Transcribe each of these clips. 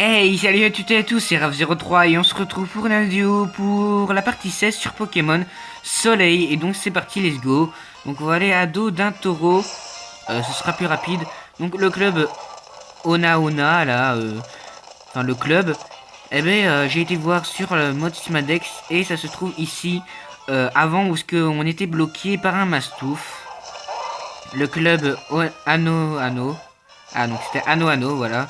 Hey, salut à toutes et à tous, c'est Raph03 et on se retrouve pour une vidéo pour la partie 16 sur Pokémon Soleil. Et donc c'est parti, let's go. Donc on va aller à dos d'un taureau, ce sera plus rapide. Donc le club Ona là, enfin le club, eh ben j'ai été voir sur le mode Smadex et ça se trouve ici, avant où on était bloqué par un mastouf. Le club Ano, ah donc c'était Ano, voilà.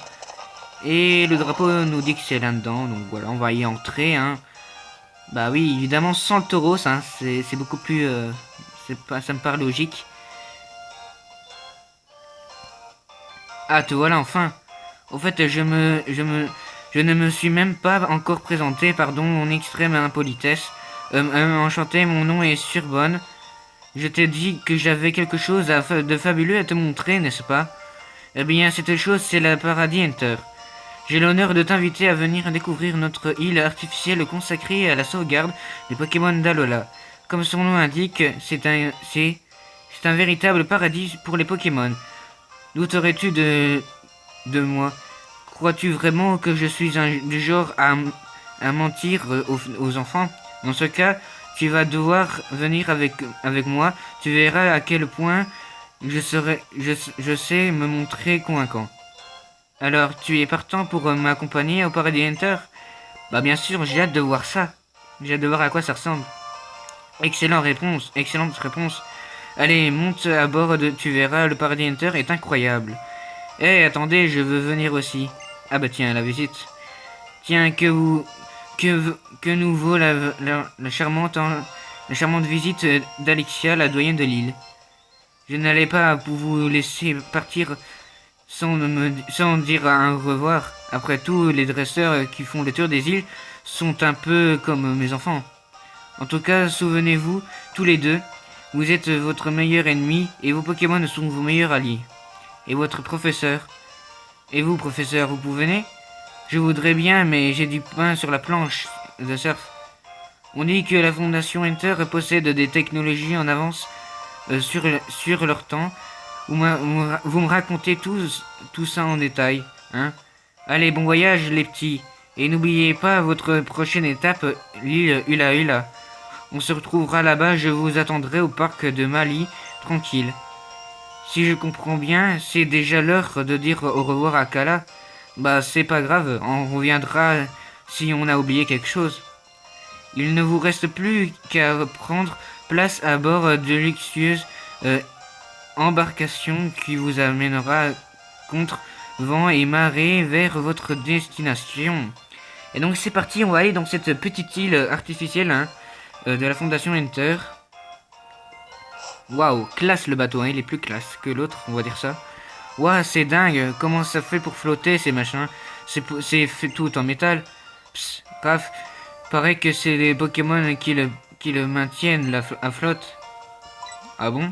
Et le drapeau nous dit que c'est là-dedans, donc voilà, on va y entrer, hein. Bah oui, évidemment, sans le taureau, ça, hein, c'est beaucoup plus... ça me paraît logique. Ah, te voilà, enfin. Au fait, je ne me suis même pas encore présenté, pardon, mon extrême impolitesse. Enchanté, mon nom est Surbonne. Je t'ai dit que j'avais quelque chose de fabuleux à te montrer, n'est-ce pas? Eh bien, cette chose, c'est la Paradis Enter. J'ai l'honneur de t'inviter à venir découvrir notre île artificielle consacrée à la sauvegarde des Pokémon d'Alola. Comme son nom l'indique, c'est un véritable paradis pour les Pokémon. Douterais-tu de moi? Crois-tu vraiment que je suis du genre à mentir aux enfants? Dans ce cas, tu vas devoir venir avec moi. Tu verras à quel point je sais me montrer convaincant. Alors, tu es partant pour m'accompagner au Paradis Hunter? Bah bien sûr, j'ai hâte de voir ça. J'ai hâte de voir à quoi ça ressemble. Excellente réponse. Allez, monte à bord, tu verras, le Paradis Hunter est incroyable. Eh, attendez, je veux venir aussi. Ah bah tiens, la visite. Tiens, que nous vaut la charmante visite d'Alexia, la doyenne de l'île. Je n'allais pas vous laisser partir sans dire un revoir. Après tout, les dresseurs qui font le tour des îles sont un peu comme mes enfants. En tout cas, souvenez-vous, tous les deux, vous êtes votre meilleur ennemi et vos Pokémon sont vos meilleurs alliés. Et votre professeur? Et vous, professeur, vous venez? Je voudrais bien, mais j'ai du pain sur la planche de surf. On dit que la Fondation Enter possède des technologies en avance sur leur temps. Vous me racontez tout ça en détail, hein? Allez, bon voyage les petits. Et n'oubliez pas votre prochaine étape, l'île Hula. On se retrouvera là-bas, je vous attendrai au parc de Mali, tranquille. Si je comprends bien, c'est déjà l'heure de dire au revoir à Kala. Bah c'est pas grave, on reviendra si on a oublié quelque chose. Il ne vous reste plus qu'à prendre place à bord de luxueuse embarcation qui vous amènera contre vent et marée vers votre destination. Et donc c'est parti, on va aller dans cette petite île artificielle, hein, de la Fondation Enter. Waouh, classe le bateau, hein, il est plus classe que l'autre, on va dire ça. Waouh, c'est dingue, comment ça fait pour flotter ces machins? C'est fait tout en métal. Psst, paf, paraît que c'est les Pokémon qui le maintiennent à flotte. Ah bon?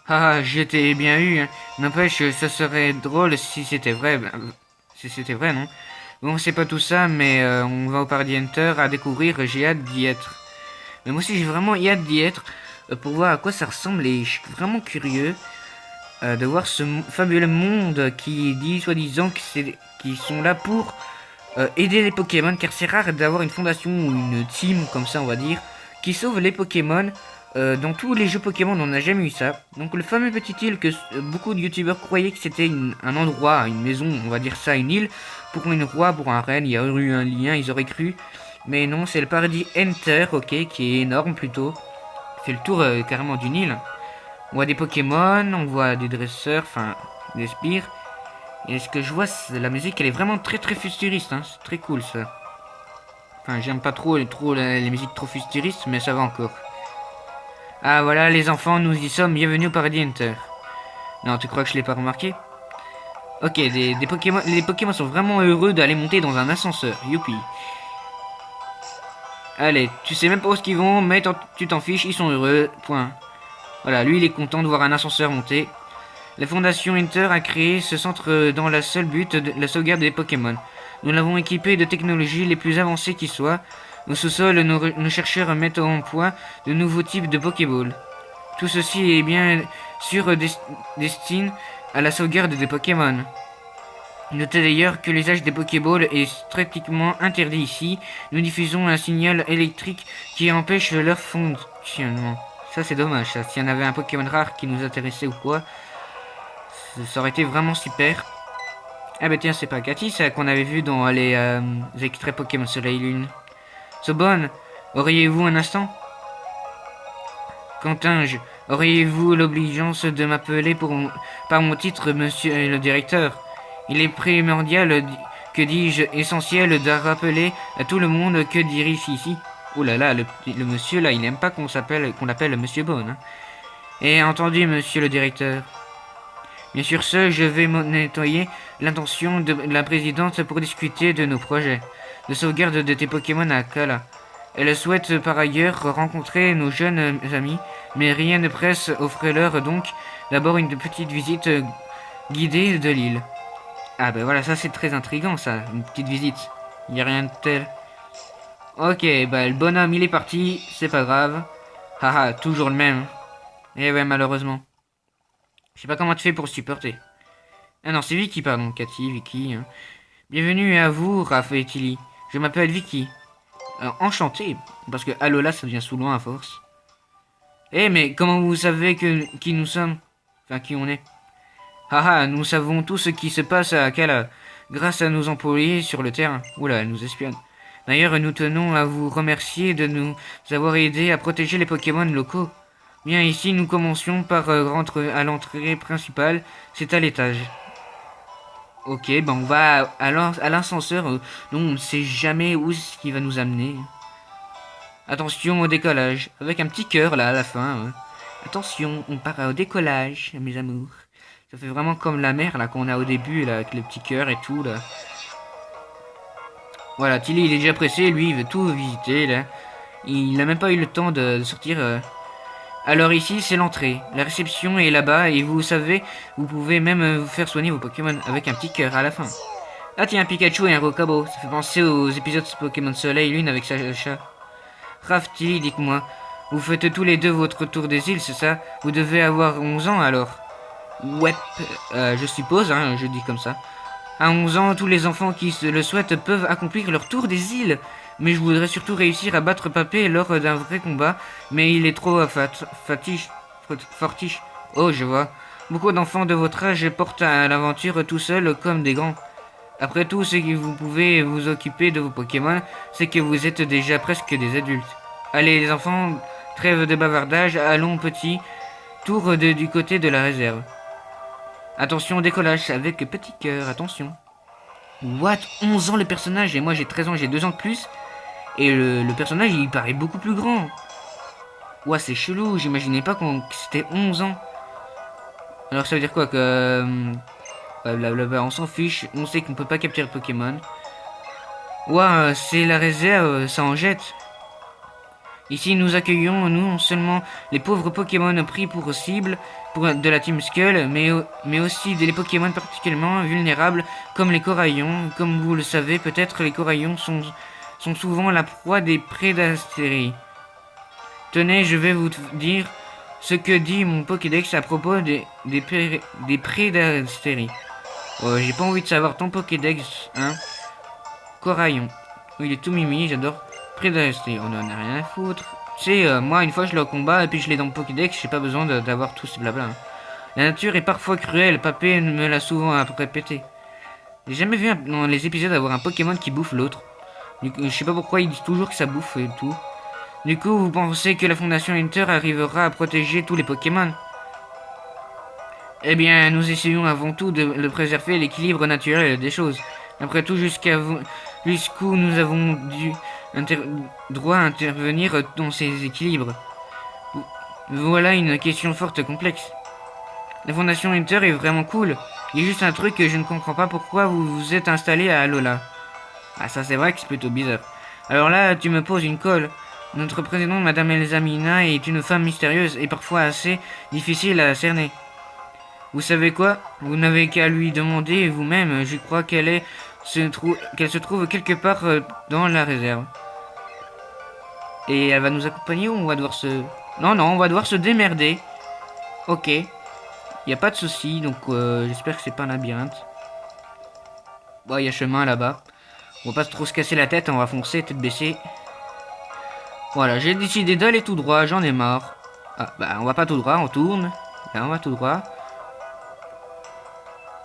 Ah, je t'ai bien eu, hein. N'empêche, ça serait drôle si c'était vrai. Si c'était vrai, non? Bon, c'est pas tout ça, mais on va au Paradis Hunter à découvrir, j'ai hâte d'y être. Mais moi aussi, j'ai vraiment hâte d'y être pour voir à quoi ça ressemble et je suis vraiment curieux de voir ce fabuleux monde qui dit soi-disant qu'ils sont là pour aider les Pokémon, car c'est rare d'avoir une fondation ou une team, comme ça on va dire, qui sauve les Pokémon. Dans tous les jeux Pokémon, on n'a jamais eu ça. Donc le fameux petit île que beaucoup de youtubeurs croyaient que c'était un endroit, une maison, on va dire ça, une île, pour une roi, pour un reine, il y a eu un lien, ils auraient cru. Mais non, c'est le Paradis Enter, ok, qui est énorme plutôt. Fait le tour carrément d'une île. On voit des Pokémon, on voit des dresseurs, enfin des spires. Et ce que je vois, la musique, elle est vraiment très futuriste, hein, c'est très cool ça. Enfin, j'aime pas trop les musiques trop futuristes, mais ça va encore. Ah voilà les enfants, nous y sommes, bienvenue au Paradis Hunter. Non, tu crois que je l'ai pas remarqué? Ok, les Pokémon sont vraiment heureux d'aller monter dans un ascenseur, youpi. Allez, tu sais même pas où ils vont, mais tu t'en fiches, ils sont heureux, point. Voilà, lui il est content de voir un ascenseur monter. La Fondation Hunter a créé ce centre dans la seule but de la sauvegarde des Pokémon. Nous l'avons équipé de technologies les plus avancées qui soient. Au sous-sol, nos chercheurs mettent en point de nouveaux types de Pokéball. Tout ceci est bien sûr destiné à la sauvegarde des Pokémon. Notez d'ailleurs que l'usage des Pokéballs est strictement interdit ici. Nous diffusons un signal électrique qui empêche leur fonctionnement. Ça c'est dommage, ça. S'il y en avait un Pokémon rare qui nous intéressait ou quoi, ça aurait été vraiment super. Ah bah tiens, c'est pas Cathy, ça qu'on avait vu dans les extraits Pokémon Soleil Lune. Sobonne, auriez-vous un instant? Quentinge, auriez-vous l'obligeance de m'appeler par mon titre, monsieur le directeur? Il est primordial, que dis-je, essentiel de rappeler à tout le monde que dirige ici. Oh là là, le monsieur là, il aime pas qu'on l'appelle Monsieur Bonne. Hein. Et entendu, monsieur le directeur. Bien sûr, je vais nettoyer l'intention de la présidente pour discuter de nos projets de sauvegarde de tes Pokémon à Kala. Elle souhaite par ailleurs rencontrer nos jeunes amis, mais rien ne presse, offrez-leur donc d'abord une petite visite guidée de l'île. Ah ben voilà, ça c'est très intriguant ça, une petite visite. Il n'y a rien de tel. Ok, bah le bonhomme il est parti, c'est pas grave. Haha, toujours le même. Eh ouais, malheureusement. Je sais pas comment tu fais pour supporter. Ah non, c'est Vicky, pardon, Cathy, Vicky. Hein. Bienvenue à vous, Raph et Tilly. Je m'appelle Vicky. Enchanté, parce que Alola ça devient sous loin à force. Eh mais comment vous savez qui nous sommes? Enfin, qui on est? Haha, nous savons tout ce qui se passe à Kala, grâce à nos employés sur le terrain. Oula, elle nous espionne. D'ailleurs, nous tenons à vous remercier de nous avoir aidés à protéger les Pokémon locaux. Bien, ici, nous commencions par rentrer à l'entrée principale, c'est à l'étage. Ok, ben on va à l'ascenseur, dont on ne sait jamais où ce qui va nous amener. Attention au décollage, avec un petit cœur là à la fin. Hein. Attention, on part au décollage, mes amours. Ça fait vraiment comme la mer là qu'on a au début là, avec le petit cœur et tout là. Voilà, Tilly il est déjà pressé, lui il veut tout visiter là. Il n'a même pas eu le temps de sortir. Alors ici c'est l'entrée, la réception est là-bas et vous savez, vous pouvez même vous faire soigner vos Pokémon avec un petit cœur à la fin. Ah tiens, un Pikachu et un Rokabo, ça fait penser aux épisodes Pokémon Soleil Lune avec Sacha. Raph, Tilly, dites-moi, vous faites tous les deux votre tour des îles, c'est ça? Vous devez avoir 11 ans alors? Ouais, je suppose, hein, je dis comme ça. À 11 ans, tous les enfants qui le souhaitent peuvent accomplir leur tour des îles. Mais je voudrais surtout réussir à battre Papé lors d'un vrai combat, mais il est trop fortiche. Oh, je vois. Beaucoup d'enfants de votre âge portent à l'aventure tout seuls comme des grands. Après tout, ce que vous pouvez vous occuper de vos Pokémon, c'est que vous êtes déjà presque des adultes. Allez les enfants, trêve de bavardage, allons petit, tour du côté de la réserve. Attention au décollage avec petit cœur, attention. What? 11 ans le personnage et moi j'ai 13 ans, j'ai 2 ans de plus. Et le personnage il paraît beaucoup plus grand. Ouah c'est chelou, j'imaginais pas que c'était 11 ans. Alors ça veut dire quoi que... on s'en fiche, on sait qu'on peut pas capturer Pokémon. Ouah c'est la réserve, ça en jette. Ici, nous accueillons non seulement les pauvres Pokémon pris pour cible de la Team Skull, mais aussi des Pokémon particulièrement vulnérables comme les coraillons. Comme vous le savez, peut-être les coraillons sont souvent la proie des prédastéries. Tenez, je vais vous dire ce que dit mon Pokédex à propos des prédastéries. Oh, j'ai pas envie de savoir ton Pokédex, hein. Coraillon. Il est tout mimi, j'adore. Prédastérie, on en a rien à foutre. Tu sais, moi, une fois, je l'ai au combat et puis je l'ai dans mon Pokédex, j'ai pas besoin d'avoir tout ce blabla. Hein. La nature est parfois cruelle, Papé me l'a souvent répété. J'ai jamais vu dans les épisodes avoir un Pokémon qui bouffe l'autre. Je sais pas pourquoi il dit toujours que ça bouffe et tout. Du coup, vous pensez que la Fondation Hunter arrivera à protéger tous les Pokémon? Eh bien, nous essayons avant tout de préserver l'équilibre naturel des choses. Après tout, jusqu'où nous avons droit à intervenir dans ces équilibres. Voilà une question forte et complexe. La Fondation Hunter est vraiment cool. Il y a juste un truc que je ne comprends pas pourquoi vous vous êtes installé à Alola. Ah ça c'est vrai que c'est plutôt bizarre. Alors là, tu me poses une colle. Notre présidente, Madame Elsamina, est une femme mystérieuse et parfois assez difficile à cerner. Vous savez quoi? Vous n'avez qu'à lui demander vous-même. Je crois qu'elle se trouve quelque part dans la réserve. Et elle va nous accompagner ou on va devoir se... Non, on va devoir se démerder. Ok. Y a pas de souci, donc j'espère que c'est pas un labyrinthe. Bon, il y a chemin là-bas. On va pas trop se casser la tête, on va foncer, tête baissée. Voilà, j'ai décidé d'aller tout droit, j'en ai marre. Ah, bah, on va pas tout droit, on tourne. Là, on va tout droit.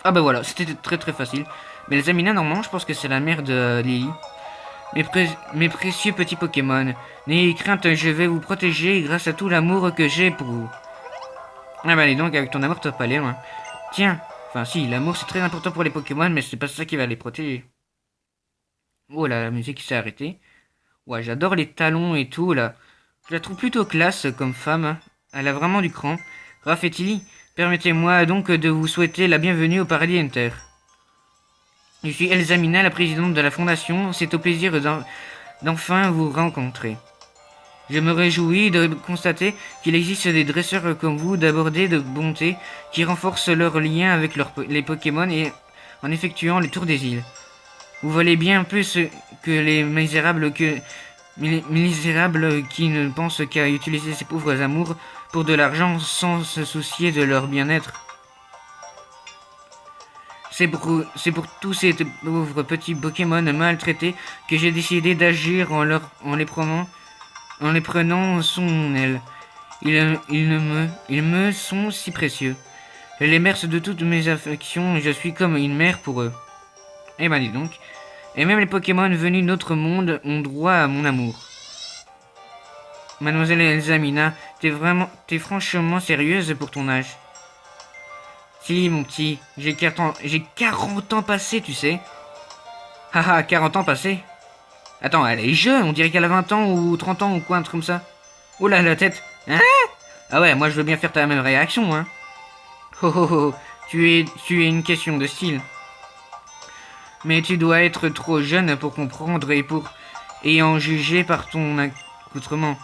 Ah, bah voilà, c'était très très facile. Mais les Zamina, normalement, je pense que c'est la mère de Lily. Mes précieux petits Pokémon, n'ayez crainte, je vais vous protéger grâce à tout l'amour que j'ai pour vous. Ah bah allez donc, avec ton amour, t'as pas aller loin. Tiens, enfin si, l'amour c'est très important pour les Pokémon, mais c'est pas ça qui va les protéger. Oh là, la musique s'est arrêtée. Ouais, j'adore les talons et tout, là. Je la trouve plutôt classe comme femme. Elle a vraiment du cran. Raph et Tilly, permettez-moi donc de vous souhaiter la bienvenue au Paradis Enter. Je suis Elsamina, la présidente de la fondation. C'est au plaisir d'enfin vous rencontrer. Je me réjouis de constater qu'il existe des dresseurs comme vous d'abordés de bonté qui renforcent leur lien avec les Pokémon et en effectuant les tours des îles. Vous valez bien plus que les misérables qui ne pensent qu'à utiliser ces pauvres amours pour de l'argent sans se soucier de leur bien-être. C'est pour tous ces pauvres petits Pokémon maltraités que j'ai décidé d'agir en les prenant son aile. Ils me sont si précieux. Je les remercie de toutes mes affections et je suis comme une mère pour eux. Eh ben dis donc. Et même les Pokémon venus d'autres mondes ont droit à mon amour. Mademoiselle Elsamina, t'es franchement sérieuse pour ton âge. Si, mon petit, j'ai 40 ans passés, tu sais. Haha, 40 ans passés. Attends, elle est jeune, on dirait qu'elle a 20 ans ou 30 ans ou quoi, un truc comme ça. Oh là, la tête. Hein? Ah ouais, moi je veux bien faire ta même réaction, hein. Oh oh oh, tu es une question de style. Mais tu dois être trop jeune pour comprendre et en juger par ton accoutrement.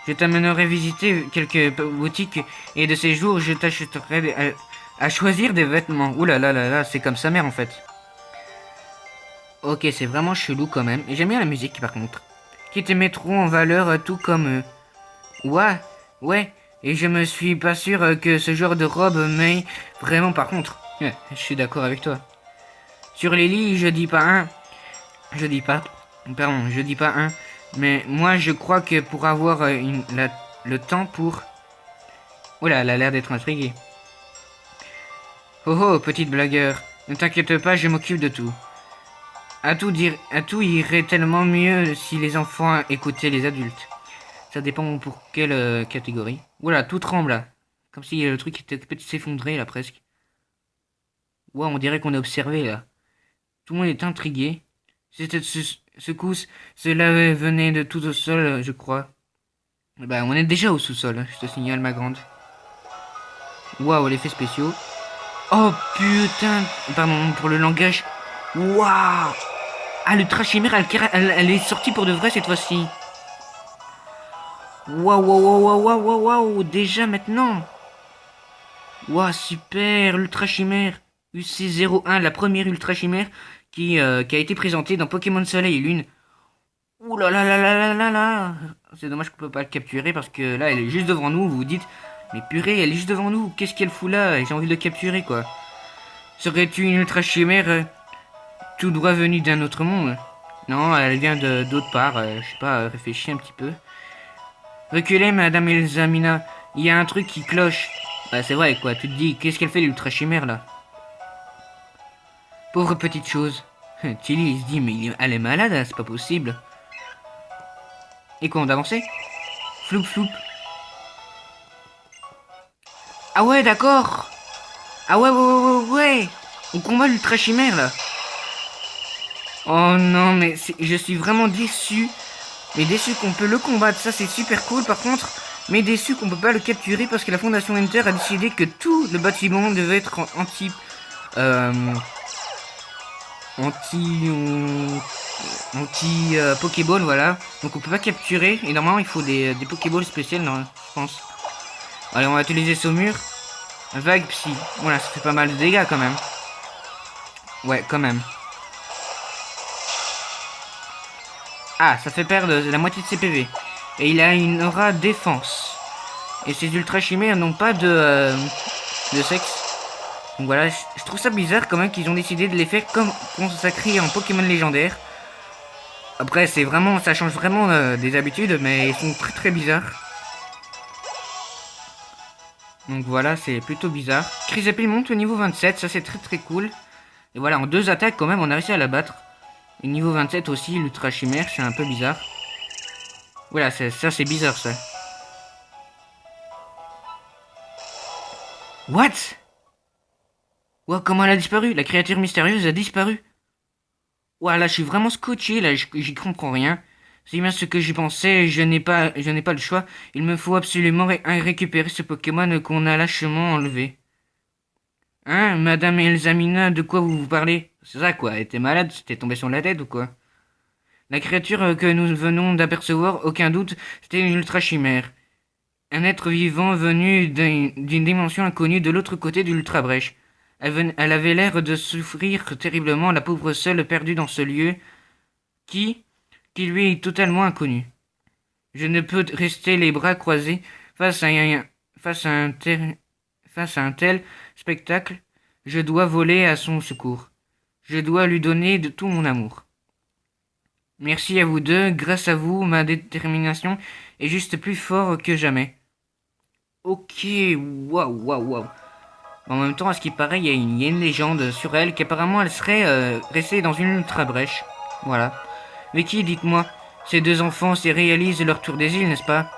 Je t'amènerai visiter quelques boutiques et de ces jours, je t'achèterai à choisir des vêtements. Ouh là là là là, c'est comme sa mère en fait. Ok, c'est vraiment chelou quand même. Et j'aime bien la musique par contre. Qui te mettront en valeur tout comme eux. Ouais. Et je me suis pas sûr que ce genre de robe m'aille vraiment par contre. Je suis d'accord avec toi. Sur les lits, je dis pas un. Je dis pas un. Mais moi, je crois que pour avoir le temps pour... Oh là, elle a l'air d'être intriguée. Oh oh, petite blagueur. Ne t'inquiète pas, je m'occupe de tout. À tout irait tellement mieux si les enfants écoutaient les adultes. Ça dépend pour quelle catégorie. Voilà, tout tremble là. Comme si le truc était peut-être s'effondrer là presque. Wow, on dirait qu'on est observé là. Tout le monde est intrigué. Cette secousse, cela venait de tout au sol, je crois. Bah, on est déjà au sous-sol, je te signale, ma grande. Waouh, l'effet spéciaux. Oh putain, pardon pour le langage. Waouh. Ah, le Trachimère, elle est sortie pour de vrai cette fois-ci. Waouh, déjà maintenant. Waouh, super, l'Ultra Chimère. UC01, la première Ultra Chimère qui a été présentée dans Pokémon Soleil et Lune. Ouh là là là là là là là. C'est dommage qu'on peut pas le capturer parce que là, elle est juste devant nous. Vous vous dites, mais purée, elle est juste devant nous. Qu'est-ce qu'elle fout là? J'ai envie de le capturer, quoi. Serait-tu une Ultra Chimère tout droit venue d'un autre monde? Non, elle vient d'autre part. Je sais pas, réfléchis un petit peu. Reculez, Madame Elsamina. Il y a un truc qui cloche. Bah, c'est vrai, quoi. Tu te dis, qu'est-ce qu'elle fait, l'Ultra Chimère, là? Pauvre petite chose. Tilly, il se dit, mais elle est malade, hein, c'est pas possible. Et quoi, on avançait? Floup. Ah ouais, d'accord. Ah ouais. On combat l'Ultra Chimère, là. Oh non, mais je suis vraiment déçu. Mais déçu qu'on peut le combattre, ça c'est super cool par contre. Mais déçu qu'on peut pas le capturer parce que la Fondation Enter a décidé que tout le bâtiment devait être anti Pokéball, voilà. Donc on peut pas capturer. Et normalement il faut des Pokéballs spéciales, non, je pense. Allez, on va utiliser Saumur. Vague Psy. Voilà, ça fait pas mal de dégâts quand même. Ouais, quand même. Ah, ça fait perdre la moitié de ses PV. Et il a une aura défense. Et ces ultra chimères n'ont pas de sexe. Donc voilà, je trouve ça bizarre quand même qu'ils ont décidé de les faire comme consacrés en Pokémon légendaire. Après, c'est vraiment, ça change vraiment des habitudes, mais ils sont très très bizarres. Donc voilà, c'est plutôt bizarre. Chrysapil monte au niveau 27, ça c'est très très cool. Et voilà, en 2 attaques quand même, on a réussi à la battre. Et niveau 27 aussi, l'Ultra Chimère, c'est un peu bizarre. Voilà, ça c'est bizarre ça. What? Wow, comment elle a disparu? La créature mystérieuse a disparu. Ouah, là, je suis vraiment scotché, là, j'y comprends rien. C'est bien ce que je pensais, je n'ai pas le choix. Il me faut absolument récupérer ce Pokémon qu'on a lâchement enlevé. Hein, Madame Elsamina, de quoi vous parlez? C'est ça, quoi, elle était malade, c'était tombé sur la tête ou quoi? La créature que nous venons d'apercevoir, aucun doute, c'était une ultra chimère. Un être vivant venu d'une dimension inconnue de l'autre côté de l'ultra brèche. Elle avait l'air de souffrir terriblement, la pauvre seule perdue dans ce lieu qui, qui lui est totalement inconnu. Je ne peux rester les bras croisés face à un, face à un, ter- face à un tel spectacle. Je dois voler à son secours. Je dois lui donner de tout mon amour. Merci à vous deux, grâce à vous, ma détermination est juste plus fort que jamais. Ok, waouh, waouh, waouh. En même temps, à ce qui paraît, il y a une légende sur elle qu'apparemment elle serait restée dans une ultra brèche. Voilà. Vicky, dites-moi, ces 2 enfants s'y réalisent leur tour des îles, n'est-ce pas?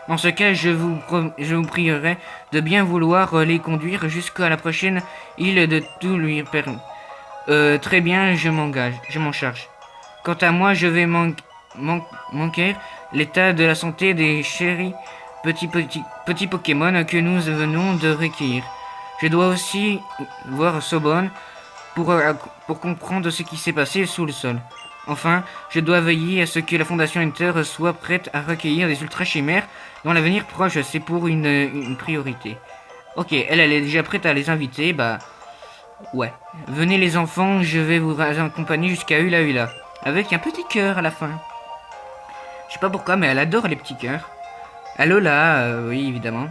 Dans ce cas, je vous prierai de bien vouloir les conduire jusqu'à la prochaine île de tout lui permettre. Très bien, je m'en charge. Quant à moi, je vais manquer l'état de la santé des chéris petits Pokémon que nous venons de recueillir. Je dois aussi voir Sobonne pour comprendre ce qui s'est passé sous le sol. Enfin, je dois veiller à ce que la Fondation Inter soit prête à recueillir des ultra chimères dans l'avenir proche. C'est pour une priorité. Ok, elle est déjà prête à les inviter. Bah, ouais. Venez les enfants, je vais vous accompagner jusqu'à Hula Hula. Avec un petit cœur à la fin. Je sais pas pourquoi, mais elle adore les petits cœurs. Allô là, oui, évidemment.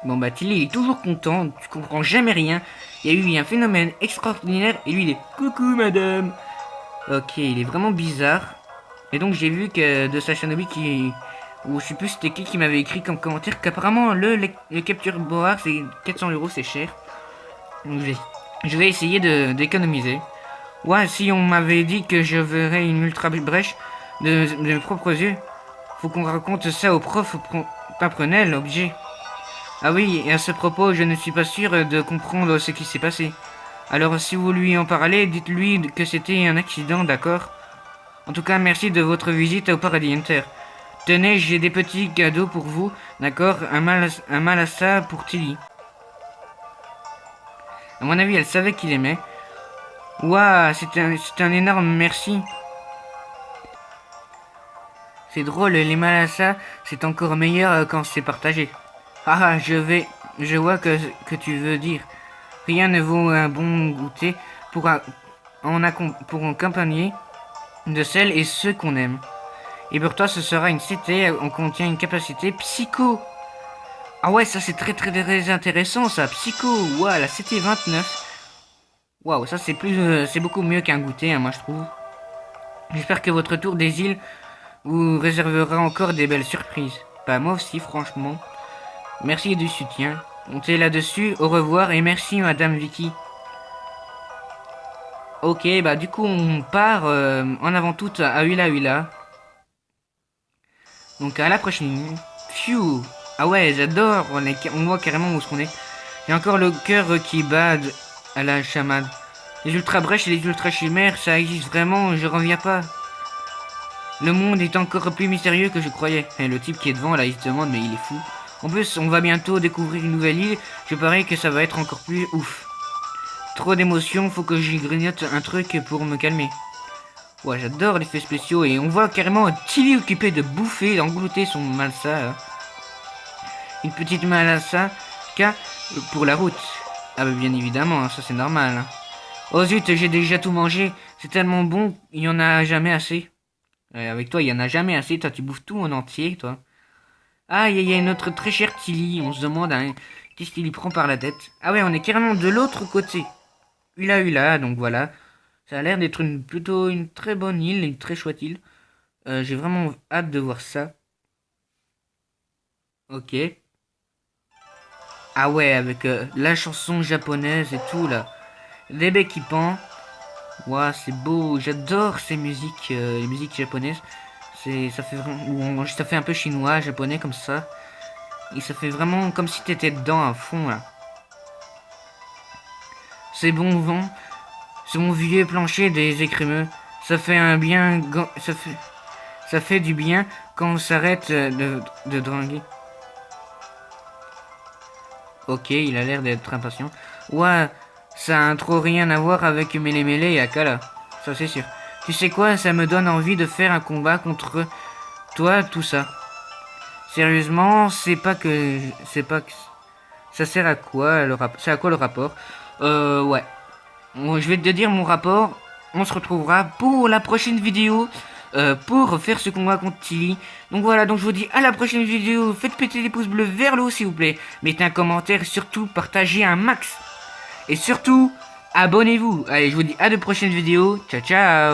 Bon bah Tilly il est toujours content, tu comprends jamais rien. Il y a eu un phénomène extraordinaire et lui il est coucou madame. Ok, il est vraiment bizarre. Et donc j'ai vu que de sa Shinobi qui... Ou je sais plus c'était qui m'avait écrit comme commentaire qu'apparemment le capture board c'est 400 €, c'est cher. Donc je vais essayer d'économiser. Ouais, si on m'avait dit que je verrais une ultra brèche de mes propres yeux, faut qu'on raconte ça au prof apprenait l'objet. Ah oui, et à ce propos, je ne suis pas sûr de comprendre ce qui s'est passé. Alors si vous lui en parlez, dites-lui que c'était un accident, d'accord? En tout cas, merci de votre visite au Paradis Inter. Tenez, j'ai des petits cadeaux pour vous, d'accord? Un malassa pour Tilly. À mon avis, elle savait qu'il aimait. Ouah, c'est un énorme merci. C'est drôle, les malassas, c'est encore meilleur quand c'est partagé. Ah, je vois que tu veux dire. Rien ne vaut un bon goûter pour accompagner de celles et ceux qu'on aime. Et pour toi, ce sera une CT, on contient une capacité psycho. Ah ouais, ça c'est très très très intéressant ça, psycho. Waouh, la CT 29. Waouh, ça c'est beaucoup mieux qu'un goûter, hein, moi je trouve. J'espère que votre tour des îles vous réservera encore des belles surprises. Bah moi aussi, franchement. Merci du soutien. Comptez là-dessus. Au revoir et merci Madame Vicky. Ok, bah du coup on part en avant toute à Hula Hula. Donc à la prochaine. Phew. Ah ouais, j'adore. On voit carrément où est-ce qu'on est. J'ai encore le cœur qui bat à la chamade. Les ultra brèches et les ultra chimères, ça existe vraiment, je reviens pas. Le monde est encore plus mystérieux que je croyais. Et le type qui est devant là, il se demande mais il est fou. En plus, on va bientôt découvrir une nouvelle île. Je parie que ça va être encore plus ouf. Trop d'émotions, faut que j'y grignote un truc pour me calmer. Ouais, j'adore les effets spéciaux et on voit carrément un Tilly occupé de bouffer, d'englouter son malsa. Hein. Une petite malsa pour la route. Ah bah bien évidemment, hein, ça c'est normal. Hein. Oh zut, j'ai déjà tout mangé. C'est tellement bon, il y en a jamais assez. Avec toi, il y en a jamais assez. Toi, tu bouffes tout en entier, toi. Ah, il y a notre très cher Tilly. On se demande, hein, Qu'est-ce qu'il y prend par la tête? Ah ouais, on est carrément de l'autre côté. Hula, donc voilà. Ça a l'air d'être plutôt une très bonne île, une très chouette île. J'ai vraiment hâte de voir ça. Ok. Ah ouais, avec la chanson japonaise et tout là. Les becs qui pendent. Ouah, c'est beau. J'adore ces musiques, les musiques japonaises. Ça fait vraiment, ça fait un peu chinois, japonais comme ça. Et ça fait vraiment comme si t'étais dedans à fond là. C'est bon vent. C'est mon vieux plancher des écrémeux. Ça fait un bien, ça fait du bien quand on s'arrête de dringuer. Ok, il a l'air d'être impatient. Ouais, ça a trop rien à voir avec Mele Mele et Akala. Ça c'est sûr. Tu sais quoi, ça me donne envie de faire un combat contre toi, tout ça. Sérieusement, c'est pas que, ça sert à quoi c'est à quoi le rapport? Ouais. Bon, je vais te dire mon rapport. On se retrouvera pour la prochaine vidéo. Pour faire ce combat contre Tilly. Donc voilà, donc je vous dis à la prochaine vidéo. Faites péter les pouces bleus vers le haut s'il vous plaît. Mettez un commentaire, surtout partagez un max. Et surtout, abonnez-vous. Allez, je vous dis à de prochaines vidéos. Ciao ciao.